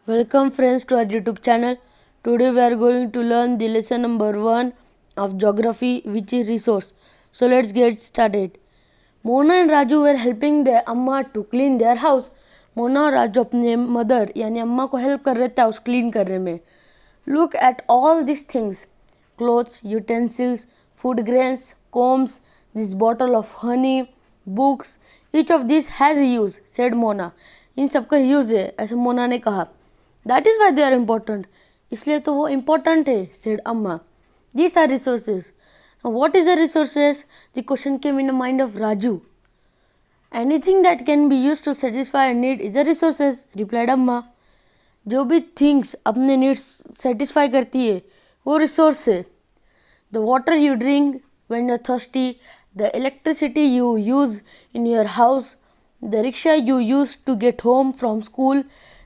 Welcome friends to our YouTube channel. Today we are going to learn the lesson number 1 of geography, which is resource. So let's get started. Mona and Raju were helping their amma to clean their house. Mona और राजू अपने mother यानी अम्मा को help कर रहे थे house clean करने में. Look at all these things: clothes, utensils, food grains, combs, this bottle of honey, books. Each of these has a use, said Mona. इन सबका यूज़ है, ऐसे मोना ने कहा. That is why they are important. इसलिए तो वो important है, said Amma. These are resources. Now what is the resources? The question came in the mind of Raju. Anything that can be used to satisfy a need is a resources, replied Amma. जो भी things अपने needs satisfy करती है वो resource है. The water you drink when you're thirsty, the electricity you use in your house, the rickshaw you use to get home from school,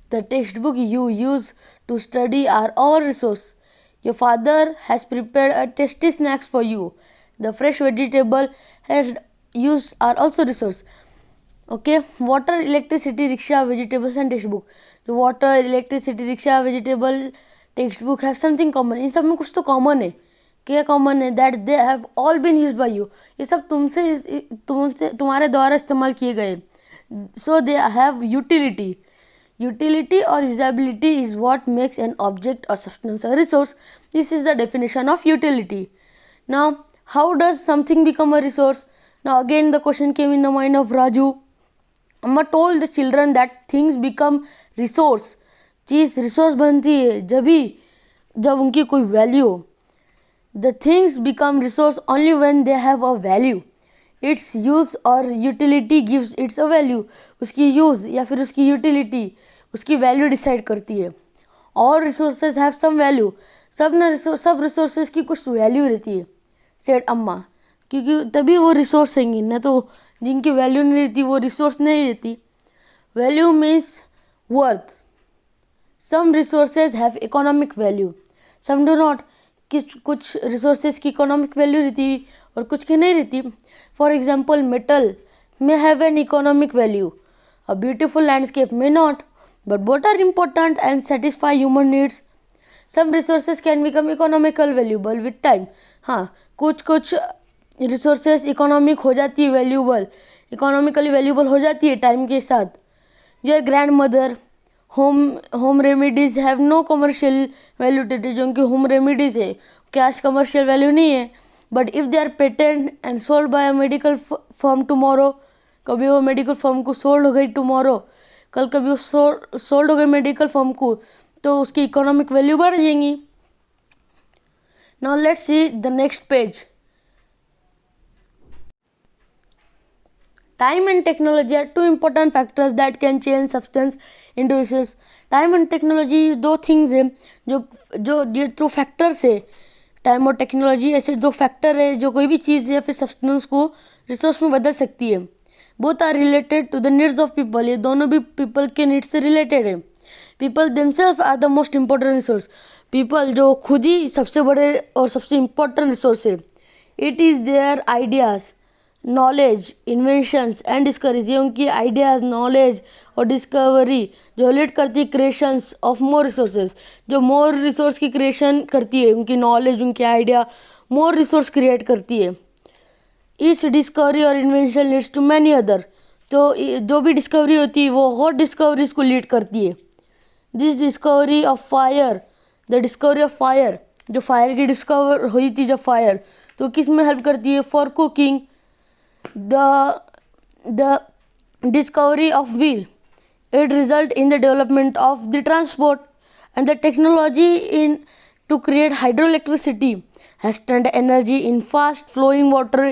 the textbook you use to study are all resource. Your father has prepared a tasty snacks for you. The fresh vegetable has used are also resource. Okay, water, electricity, rickshaw, vegetables and textbook. The water, electricity, rickshaw, vegetable, textbook have something common. इन सब में कुछ तो common है. क्या common है? That they have all been used by you. ये सब तुमसे तुम्हारे द्वारा इस्तेमाल किए गए. So they have utility. Utility or usability is what makes an object or substance a resource. This is the definition of utility. Now, how does something become a resource? Now again the question came in the mind of Raju. Amma told the children that things become resource. Cheese resource बनती है जब उनकी कोई value हो. The things become resource only when they have a value. Its use or utility gives its a value. उसकी use या फिर उसकी utility उसकी value decide करती है. All resources have some value. सब resources की कुछ value रहती है, said अम्मा. क्योंकि तभी वो resource होंगी, न तो जिनकी value नहीं रहती वो resource नहीं रहती. Value means worth. Some resources have economic value. Some do not. कुछ resources की economic value रहती और कुछ की नहीं रहती. For example, metal may have an economic value. A beautiful landscape may not. But both are important and satisfy human needs. Some resources can become economical valuable with time. हाँ, कुछ resources economic हो जाती है valuable, economically valuable हो जाती है time के साथ. Your grandmother home remedies have no commercial value today. जो उनकी home remedies है cash commercial value नहीं है. But if they are patent and sold by a medical firm tomorrow, कभी वो medical firm को sold हो गई tomorrow, कल कभी वो सोल्ड हो गई मेडिकल फर्म को तो उसकी इकोनॉमिक वैल्यू बढ़ जाएंगी. Now let's see the next page. Time and technology are two important factors that can change substance into resource. Time and technology दो थिंग्स है जो ये टू फैक्टर्स है. टाइम और टेक्नोलॉजी ऐसे दो फैक्टर है जो कोई भी चीज़ या फिर सब्सटेंस को रिसोर्स में बदल सकती है. Both are related to the needs of people. ये दोनों भी पीपल के नीड्स से रिलेटेड है. People themselves are the most important resource. People जो खुद ही सबसे बड़े और सबसे इम्पोर्टेंट रिसोर्स है. It is their ideas, knowledge, inventions and discoveries. ये उनकी आइडियाज़, नॉलेज और डिस्कवरी जो लीड करती है क्रिएशंस ऑफ मोर रिसोर्सेज. जो मोर रिसोर्स की क्रिएशन करती है, उनकी नॉलेज, उनकी आइडिया मोर रिसोर्स क्रिएट करती है. ईच डिस्कवरी और invention leads to many other. तो जो भी डिस्कवरी होती है वो और डिस्कवरीज को लीड करती है. This discovery of fire, the discovery of fire, जो फायर की डिस्कवर हुई थी जब फायर, तो किस में हेल्प करती है? For cooking. The discovery of wheel, it result in the development of the transport. And the technology in to create hydroelectricity has turned energy in fast flowing water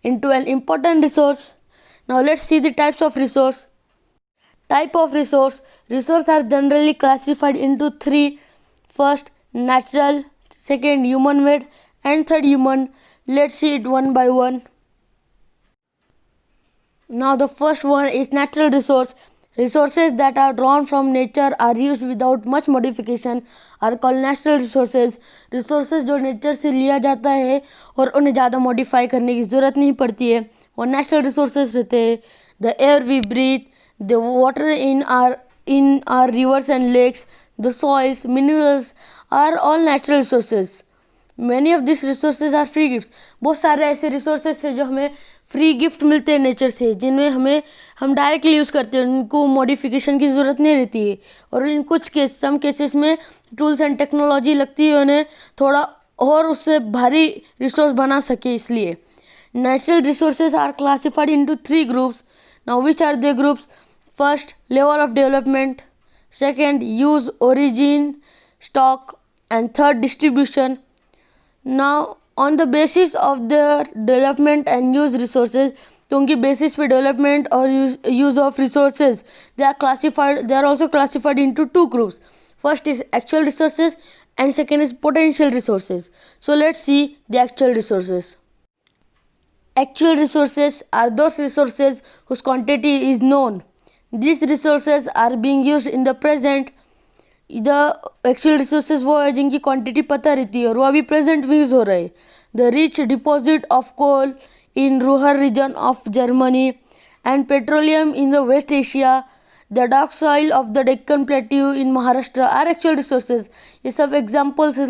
into an important resource. Now let's see the types of resource. Type of resource. Resources are generally classified into three. First, natural. Second, human made. And third, human. Let's see it one by one. Now the first one is natural resource. Resources that are drawn from nature are used without much modification are called natural resources. Resources जो nature से लिया जाता है और उन्हें ज़्यादा modify करने की ज़रूरत नहीं पड़ती है वो नेचुरल रिसोर्सेज रहते हैं. The air we breathe, the water in our rivers and lakes, the soils, minerals are all natural resources. Many of these resources are free gifts. बहुत सारे ऐसे resources हैं जो हमें फ्री गिफ्ट मिलते हैं नेचर से, जिनमें हम डायरेक्टली यूज़ करते हैं, उनको मॉडिफिकेशन की ज़रूरत नहीं रहती है. और इन कुछ सम केसेस में टूल्स एंड टेक्नोलॉजी लगती है उन्हें थोड़ा और उससे भारी रिसोर्स बना सके. इसलिए natural resources are classified into 3 groups. Now which are the groups? First, level of development. Second, use, origin, stock. And third, distribution. Now on the basis of their development and use resources, तो उनकी basis पे development और use of resources they are also classified into 2 groups. First is actual resources and second is potential resources. So let's see the actual resources. Actual resources are those resources whose quantity is known. These resources are being used in the present. The actual resources वो है जिनकी quantity पता रहती है और वो अभी present में यूज़ हो रहे हैं. The rich deposit of coal in Ruhr region of Germany and petroleum in the West Asia. The dark soil of the Deccan Plateau in Maharashtra are actual resources. ये सब examples.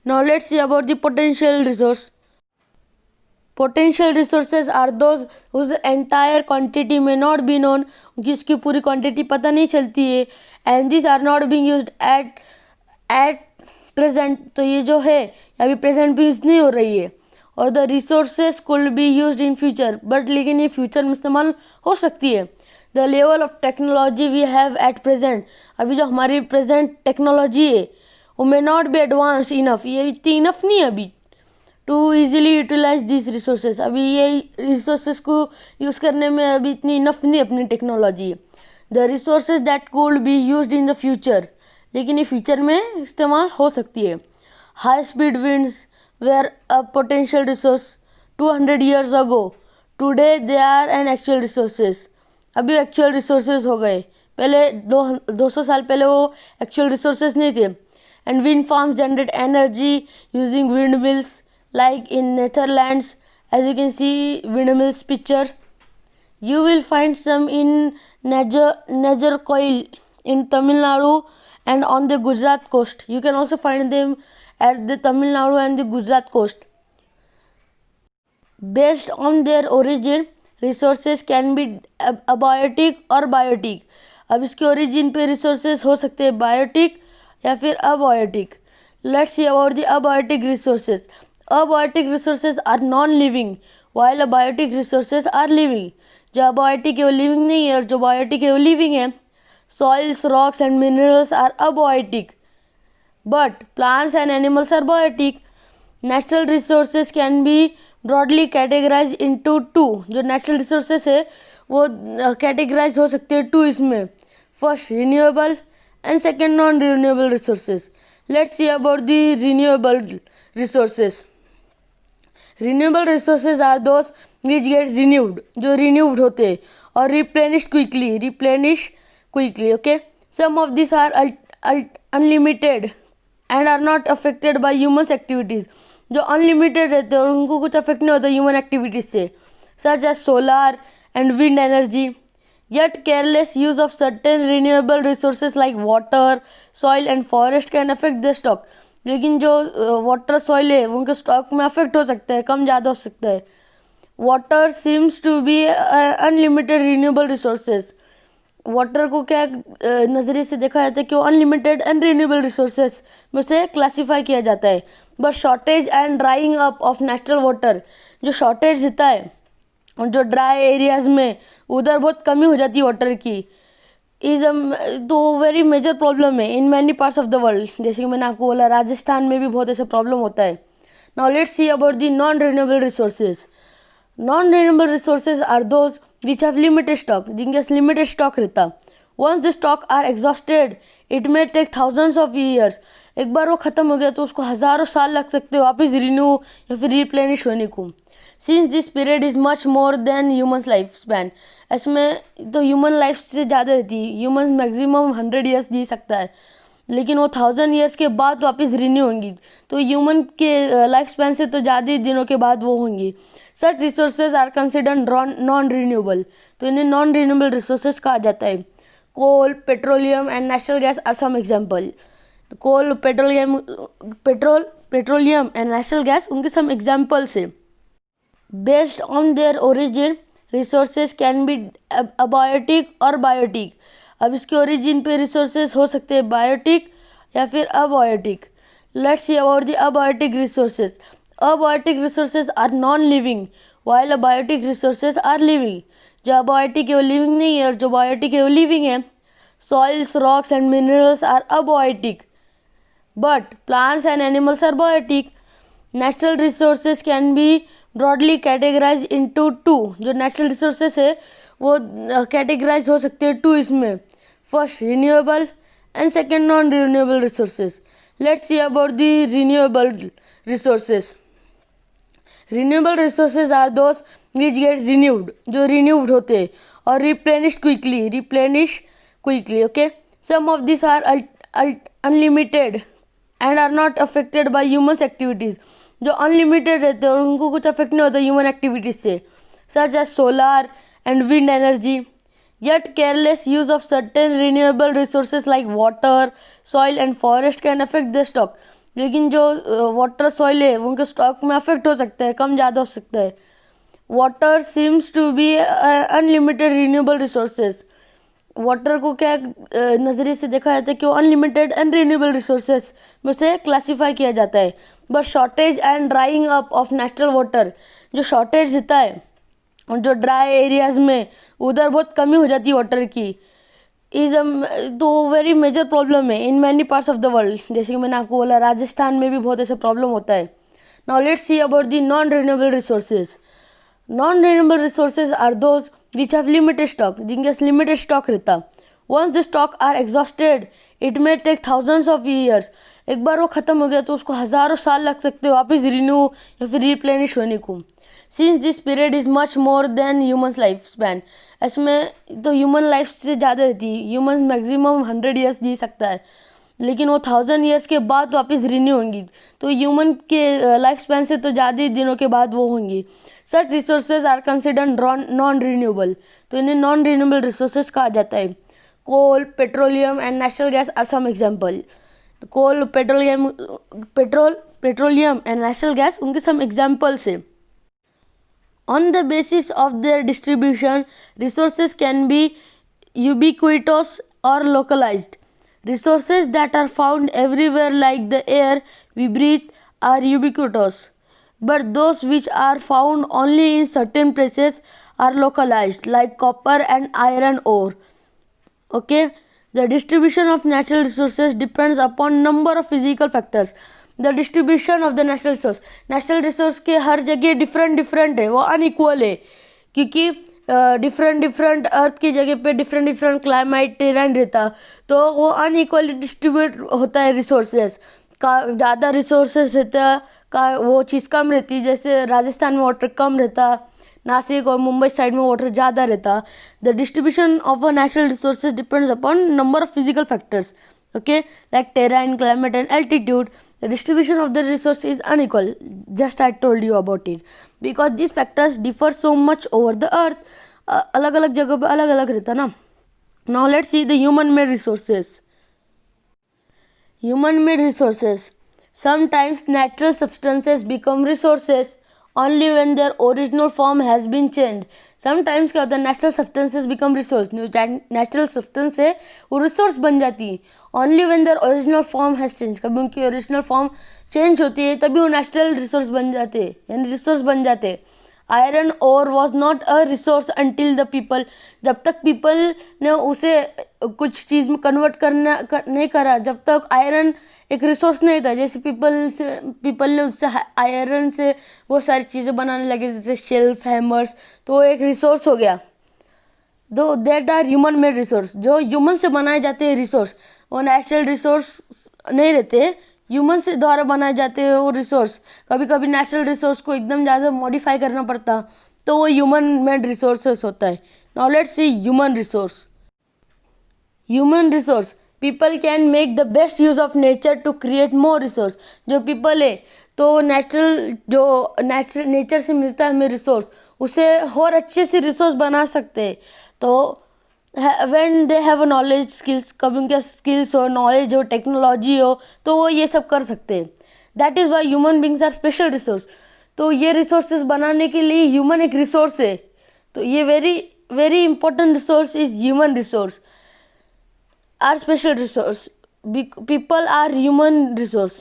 Now let's see about the potential resource. Potential resources are those whose entire quantity may not be known, जिसकी पूरी quantity पता नहीं चलती है, and these are not being used at present. तो ये जो है अभी present भी यूज़ नहीं हो रही है. और the resources could be used in future, but लेकिन ये future में इस्तेमाल हो सकती है. The level of technology we have at present, अभी जो हमारी present technology है वो may not be advanced enough, ये इतनी enough नहीं है अभी to easily utilize these resources. अभी ये resources को यूज़ करने में अभी इतनी enough नहीं अपनी technology. The resources that could be used in the future, लेकिन ये फ्यूचर में इस्तेमाल हो सकती है. High speed winds were a potential resource 200 years ago. Today they are an actual resources. अभी actual resources हो गए. पहले 200 साल पहले वो actual resources नहीं थे. And wind farms generate energy using windmills. Like in Netherlands, as you can see windmills picture, you will find some in Nagercoil in Tamil Nadu and on the Gujarat coast. You can also find them at the Tamil Nadu and the Gujarat coast. Based on their origin, resources can be abiotic or biotic. अब इसके origin पे resources हो सकते हैं biotic या फिर abiotic. Let's see about the abiotic resources. Abiotic resources are non-living while abiotic resources are living. जो abiotic है वो living नहीं है और जो biotic है वो living है. Soils, rocks and minerals are abiotic, but plants and animals are biotic. Natural resources can be broadly categorized into 2. जो natural resources है वो categorize हो सकते हैं 2 इसमें. First renewable and second non-renewable resources. Let's see about the renewable resources. Renewable resources are those which get renewed, जो renewed होते हैं और replenished quickly. Okay, some of these are unlimited and are not affected by humans activities. जो unlimited रहते हैं और उनको कुछ affect नहीं होता human activities से, such as solar and wind energy. Yet careless use of certain renewable resources like water, soil and forest can affect their stock. लेकिन जो वाटर सॉइल है उनके स्टॉक में अफेक्ट हो सकता है, कम ज़्यादा हो सकता है. Water seems to be unlimited renewable resources. Water को क्या नज़रिए से देखा जाता है कि वो अनलिमिटेड एंड रिन्यूएबल रिसोर्सेज में से क्लासीफाई किया जाता है. But shortage and drawing up of natural water, जो शॉर्टेज रहता है और जो ड्राई एरियाज़ में उधर बहुत कमी हो जाती है वाटर की, इज़ तो वेरी मेजर प्रॉब्लम है in many parts of the world. जैसे कि मैंने आपको बोला राजस्थान में भी बहुत ऐसा प्रॉब्लम होता है. Now let's see about the non renewable resources. Non renewable resources are those which have limited stock, जिनके लिमिटेड स्टॉक रहता. Once the stock are exhausted it may take thousands of years. एक बार वो ख़त्म हो गया तो उसको हज़ारों साल लग सकते हो वापस रिन्यू या फिर रिप्लेनिश होने को. Since this period is much more than human life span. इसमें तो ह्यूमन लाइफ से ज़्यादा रहती है. ह्यूमन मैक्सिमम 100 ईयर्स जी सकता है, लेकिन वो 1000 ईयर्स के बाद वापस रिन्यू होंगी. तो ह्यूमन के लाइफ स्पैन से तो ज़्यादा दिनों के बाद वो होंगी. Such resources are considered non renewable. तो इन्हें नॉन रिन्यूएबल रिसोर्सेज कहा जाता है. Coal, petroleum, and natural gas are some example. Coal, petroleum and natural gas उनके some examples है. Based on their origin, resources can be abiotic और biotic. अब इसके origin पे resources हो सकते हैं biotic या फिर abiotic. Let's see about the abiotic resources. Abiotic resources are non-living, while abiotic resources are living. जो abiotic है वो living नहीं है और जो biotic है वो living है. Soils, rocks and minerals are abiotic, but plants and animals are biotic. Natural resources can be broadly categorized into two. जो natural resources है वो categorize हो सकते हैं two इसमें. First renewable and second non-renewable resources. Let's see about the renewable resources. Renewable resources are those which get renewed, जो renewed होते हैं और replenished quickly. Okay, some of these are unlimited and are not affected by humans activities. जो unlimited रहते हैं और उनको कुछ affect नहीं होता human activities से, such as solar and wind energy. Yet careless use of certain renewable resources like water, soil and forest can affect their stock. लेकिन जो वाटर सॉइल है उनके स्टॉक में अफेक्ट हो सकता है, कम ज़्यादा हो सकता है. Water seems to be unlimited renewable resources. Water को क्या नज़रिए से देखा जाता है कि वो अनलिमिटेड एंड रिन्यूएबल रिसोर्सेज में से क्लासीफाई किया जाता है. But shortage and drawing up of natural water, जो शॉर्टेज रहता है और जो ड्राई एरियाज में उधर बहुत कमी हो जाती है वाटर की, इज़ तो वेरी मेजर प्रॉब्लम है in many parts of the world. जैसे कि मैंने आपको बोला राजस्थान में भी बहुत ऐसे प्रॉब्लम होता है. Now let's see about the non renewable resources. Non renewable resources are those which have limited stock, जिनके लिमिटेड स्टॉक रहता. Once the stock are exhausted it may take thousands of years. एक बार वो ख़त्म हो गया तो उसको हज़ारों साल लग सकते हो वापस रिन्यू या फिर रिप्लेनिश होने को. Since this period is much more than human life span. इसमें तो ह्यूमन लाइफ से ज़्यादा रहती है. ह्यूमन मैक्सिमम 100 ईयर्स जी सकता है, लेकिन वो 1000 ईयर्स के बाद वापस रिन्यू होंगी. तो ह्यूमन के लाइफ स्पैन से तो ज़्यादा दिनों के बाद वो होंगी. Such resources are considered non renewable. तो इन्हें नॉन रिन्यूएबल रिसोर्सेज कहा जाता है. Coal, petroleum and natural gas are some example. Coal, petroleum and natural gas उनके सम एग्जाम्पल्स है. On the basis of their distribution, resources can be ubiquitous or localized. Resources that are found everywhere like the air we breathe are ubiquitous, but those which are found only in certain places are localized like copper and iron ore. Okay, the distribution of natural resources depends upon number of physical factors. The distribution of the natural resource के हर जगह different है, वो unequal है क्योंकि different अर्थ की जगह पे different climate terrain रहता, तो वो अनइक्वली डिस्ट्रीब्यूट होता है. रिसोर्सेज का ज़्यादा रिसोर्सेज रहता का वो चीज़ कम रहती. जैसे राजस्थान में वाटर कम रहता, नासिक और मुंबई साइड में वाटर ज़्यादा रहता. The distribution of a natural resources depends upon number of physical factors, okay, like terrain, climate and altitude. The distribution of the resource is unequal. Just I told you about it. Because these factors differ so much over the earth. अलग अलग जगह पे अलग अलग रहता ना. Now let's see the human-made resources. Human-made resources. Sometimes natural substances become resources only when their original form has been changed. Sometimes क्या होता है, natural substances become resource. Natural substance है वो रिसोर्स बन जाती है only when their original form has change. कभी उनकी ओरिजिनल फॉर्म चेंज होती है तभी वो नेचुरल रिसोर्स बन जाते हैं, यानी रिसोर्स बन जाते हैं. Iron ore was not a resource until the people. जब तक पीपल ने उसे कुछ चीज़ में कन्वर्ट नहीं करा, जब तक आयरन एक रिसोर्स नहीं था. जैसे पीपल ने उससे आयरन से वो सारी चीज़ें बनाने लगे जैसे शेल्फ, हैमर्स, तो एक रिसोर्स हो गया. दो that are human made resource. जो ह्यूमन से बनाए जाते हैं रिसोर्स, वो नेचुरल रिसोर्स नहीं रहते, ह्यूमन से द्वारा बनाए जाते हैं वो रिसोर्स. कभी कभी नेचुरल रिसोर्स को एकदम ज़्यादा मॉडिफाई करना पड़ता, तो वो ह्यूमन मेड रिसोर्सेस होता है. Now let's see human resource. Human resource, people can make the best use of nature to create more resource. जो पीपल है तो नेचर से मिलता है हमें रिसोर्स, उसे और अच्छे से रिसोर्स बना सकते हैं. तो when they have a knowledge skills, कभी उनके स्किल्स हो, नॉलेज हो, टेक्नोलॉजी हो, तो वो ये सब कर सकते हैं. That is why human beings are special resource. तो ये रिसोर्सेज बनाने के लिए ह्यूमन एक रिसोर्स है. तो ये very very important resource is human resource, are special resource. People are human resource,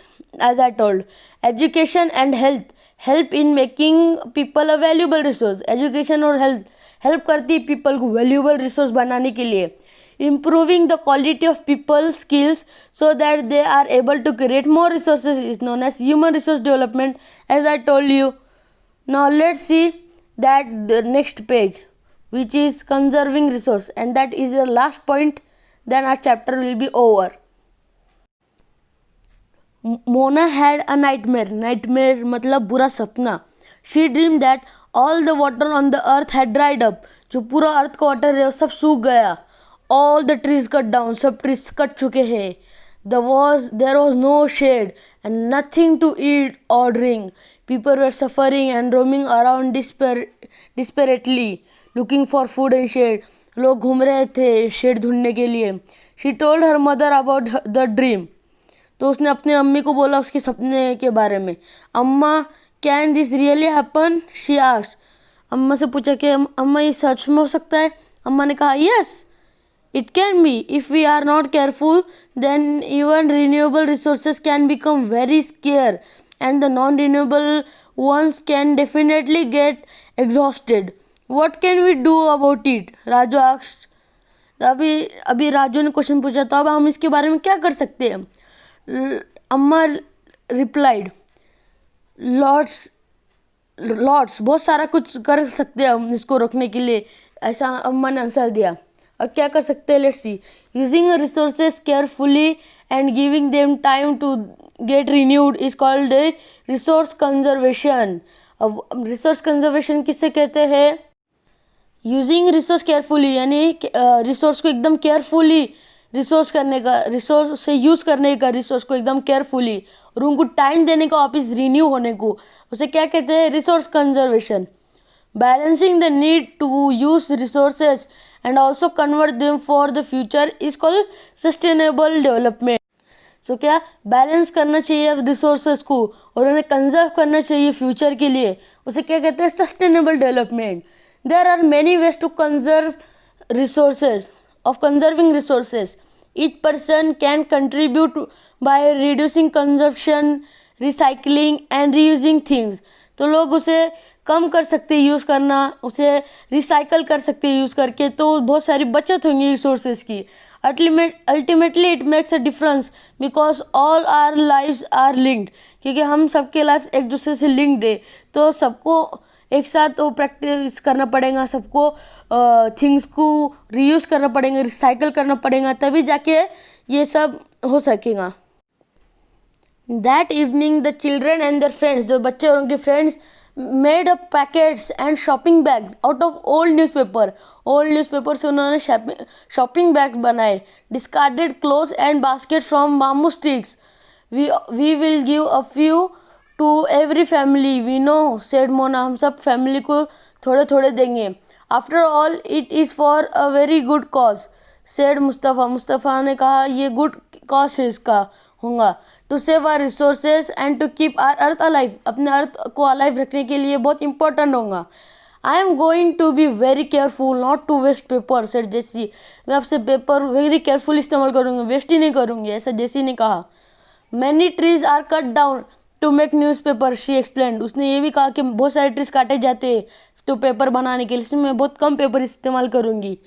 as I told. Education and health help in making people a valuable resource. Education और health help करती है people को valuable resource बनाने के लिए. Improving the quality of people's skills so that they are able to create more resources is known as human resource development, as I told you. Now let's see that the next page, which is conserving resource, and that is the last point. Then our chapter will be over. Mona had a nightmare. Nightmare मतलब बुरा सपना. She dreamed that all the water on the earth had dried up. जो पूरा अर्थ का water है वो सब सूख गया. All the trees cut down. सब trees कट चुके हैं. There was no shade and nothing to eat or drink. People were suffering and roaming around desperately, looking for food and shade. लोग घूम रहे थे शेड ढूंढने के लिए. She told her mother about the dream. तो उसने अपने अम्मी को बोला उसके सपने के बारे में. अम्मा, can this really happen, she asked. अम्मा से पूछा कि अम्मा ये सच में हो सकता है. अम्मा ने कहा yes, it can be. If we are not careful then even renewable resources can become very scarce and the non renewable ones can definitely get exhausted. What can we do about it? Raju asked. अभी राजू ने question पूछा, तो अब हम इसके बारे में क्या कर सकते हैं. अम्मा रिप्लाइड, लॉट्स बहुत सारा कुछ कर सकते हैं हम इसको रोकने के लिए. ऐसा अम्मा ने आंसर दिया. अब क्या कर सकते हैं, let's see. Using resources carefully and giving them time to get renewed is called resource conservation. अब रिसोर्स कंजर्वेशन किससे कहते हैं. यूजिंग रिसोर्स केयरफुली यानी रिसोर्स को एकदम केयरफुली रिसोर्स से यूज़ करने का, रिसोर्स को एकदम केयरफुली, और उनको टाइम देने का वापस रिन्यू होने को, उसे क्या कहते हैं, resource conservation. Balancing the need to use resources and also convert them for the future is called sustainable development. So क्या बैलेंस करना चाहिए रिसोर्सेज को और उन्हें कंजर्व करना चाहिए फ्यूचर के लिए, उसे क्या कहते हैं, sustainable development. There are many ways to conserve resources. Of conserving resources, each person can contribute by reducing consumption, recycling and reusing things. तो लोग उसे कम कर सकते हैं यूज़ करना, उसे रिसाइकल कर सकते हैं यूज़ करके, तो बहुत सारी बचत होंगी रिसोर्सेज की. Ultimately it makes a difference because all our lives are linked. क्योंकि हम सबके लाइफ एक दूसरे से लिंक्ड है, तो सबको एक साथ वो प्रैक्टिस करना पड़ेगा, सबको थिंग्स को रीयूज़ करना पड़ेगा, रिसाइकल करना पड़ेगा, तभी जाके ये सब हो सकेगा. That evening the children and their friends, जो बच्चे और उनके friends, made up packets and shopping bags out of old newspaper. Old newspaper से उन्होंने शॉपिंग बैग बनाए. Discarded clothes and basket from bamboo sticks. We will give a few to every family we know, said Mona. हम सब family को थोड़े थोड़े देंगे. After all it is for a very good cause, said Mustafa. Mustafa ने कहा ये गुड कॉज है इसका होगा. To save our resources and to keep our earth alive, अपने अर्थ को अलाइव रखने के लिए बहुत इंपॉर्टेंट होगा. I am going to be very careful not to waste paper, said Jessy. मैं आपसे पेपर वेरी केयरफुल इस्तेमाल करूँगी, वेस्ट ही नहीं करूँगी, ऐसा जेसी ने कहा. Many trees are cut down to make newspaper, she explained. उसने ये भी कहा कि बहुत सारे ट्रीज काटे जाते हैं तो पेपर बनाने के लिए, इसमें मैं बहुत कम पेपर इस्तेमाल करूँगी.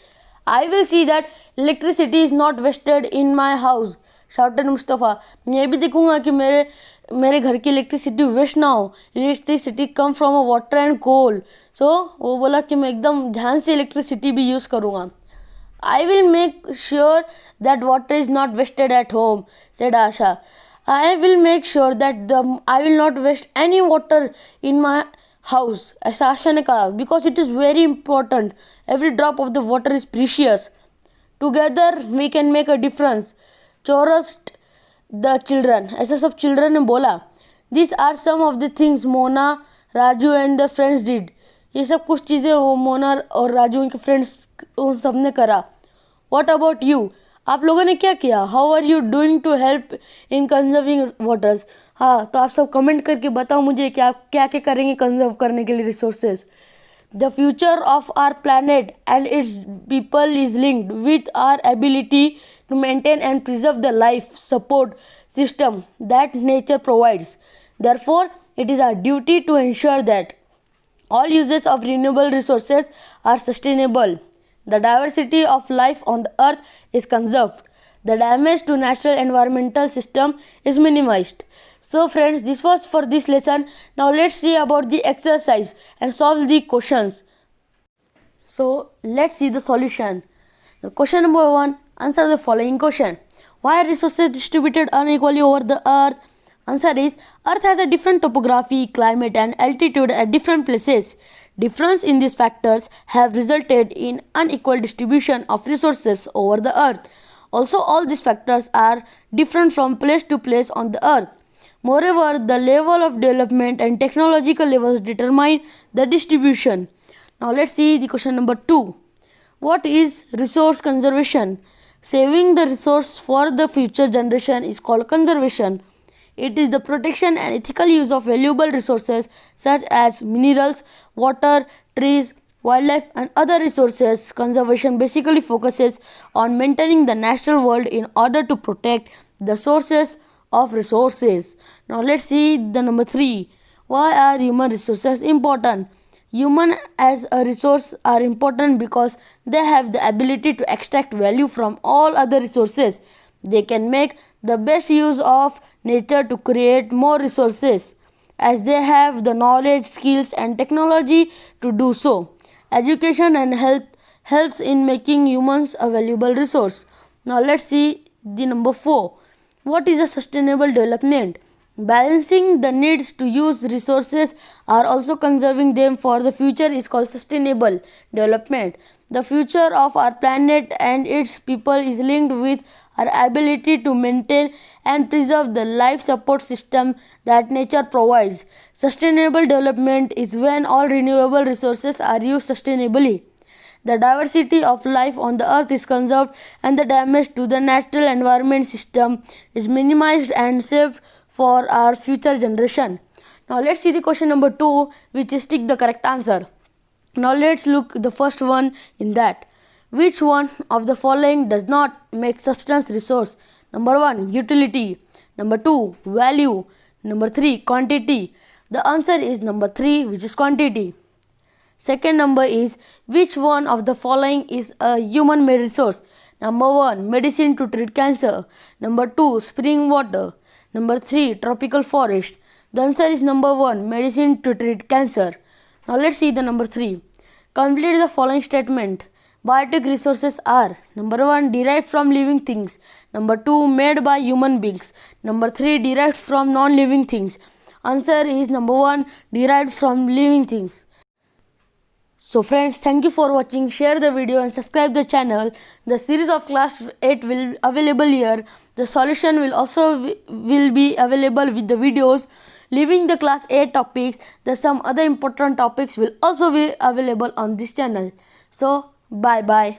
I will see that electricity is not wasted in my house, shouted Mustafa. मैं भी देखूँगा कि मेरे घर की इलेक्ट्रिसिटी वेस्ट ना हो. Electricity come from a water and coal. So वो बोला कि मैं एकदम ध्यान से इलेक्ट्रिसिटी भी यूज़ करूँगा. I will make sure that water is not wasted at home, said Asha. I will make sure that I will not waste any water in my house, ऐसा आशा ने कहा. Because it is very important. Every drop of the water is precious. Together we can make a difference, chorused the children. ऐसा सब children ने बोला. These are some of the things Mona, Raju and the friends did. ये सब कुछ चीज़ें वो मोना और राजू उनके फ्रेंड्स उन सब ने करा. What about you? आप लोगों ने क्या किया? How are you doing to help in conserving waters? हाँ, तो आप सब कमेंट करके बताओ मुझे कि आप क्या क्या करेंगे कंजर्व करने के लिए resources. The future of our planet and its people is linked with our ability to maintain and preserve the life support system that nature provides. Therefore, it is our duty to ensure that all uses of renewable resources are sustainable. The diversity of life on the earth is conserved. The damage to natural environmental system is minimized. So friends, this was for this lesson. Now let's see about the exercise and solve the questions. So let's see the solution. The question number 1, answer the following question. Why are resources distributed unequally over the earth? Answer is, earth has a different topography, climate and altitude at different places. Difference in these factors have resulted in unequal distribution of resources over the earth. Also, all these factors are different from place to place on the earth. Moreover, the level of development and technological levels determine the distribution. Now let's see the question number 2. What is resource conservation? Saving the resource for the future generation is called conservation. It is the protection and ethical use of valuable resources such as minerals, water, trees, wildlife and other resources. Conservation basically focuses on maintaining the natural world in order to protect the sources of resources. Now let's see the number 3. Why are human resources important? Human as a resource are important because they have the ability to extract value from all other resources. They can make the best use of nature to create more resources, as they have the knowledge, skills and technology to do so. Education and health helps in making humans a valuable resource. Now let's see the number 4. What is a sustainable development? Balancing the needs to use resources are also conserving them for the future is called sustainable development. The future of our planet and its people is linked with our ability to maintain and preserve the life support system that nature provides. Sustainable development is when all renewable resources are used sustainably. The diversity of life on the earth is conserved and the damage to the natural environment system is minimized and saved for our future generation. Now let's see the question number 2, which is tick the correct answer. Now let's look the first one in that. Which one of the following does not make substance resource? Number 1, utility. Number 2, value. Number 3, quantity. The answer is number 3, which is quantity. Second number is, which one of the following is a human made resource? Number 1, medicine to treat cancer. Number 2, spring water. Number 3, tropical forest. The answer is number 1, medicine to treat cancer. Now let's see the number 3. Complete the following statement. Biotic resources are: number 1, derived from living things. Number 2, made by human beings. Number 3, derived from non-living things. Answer is number 1, derived from living things. So friends, thank you for watching. Share the video and subscribe the channel. The series of class 8 will available here. The solution will also be available with the videos. Leaving the class 8 topics, some other important topics will also be available on this channel. So bye bye.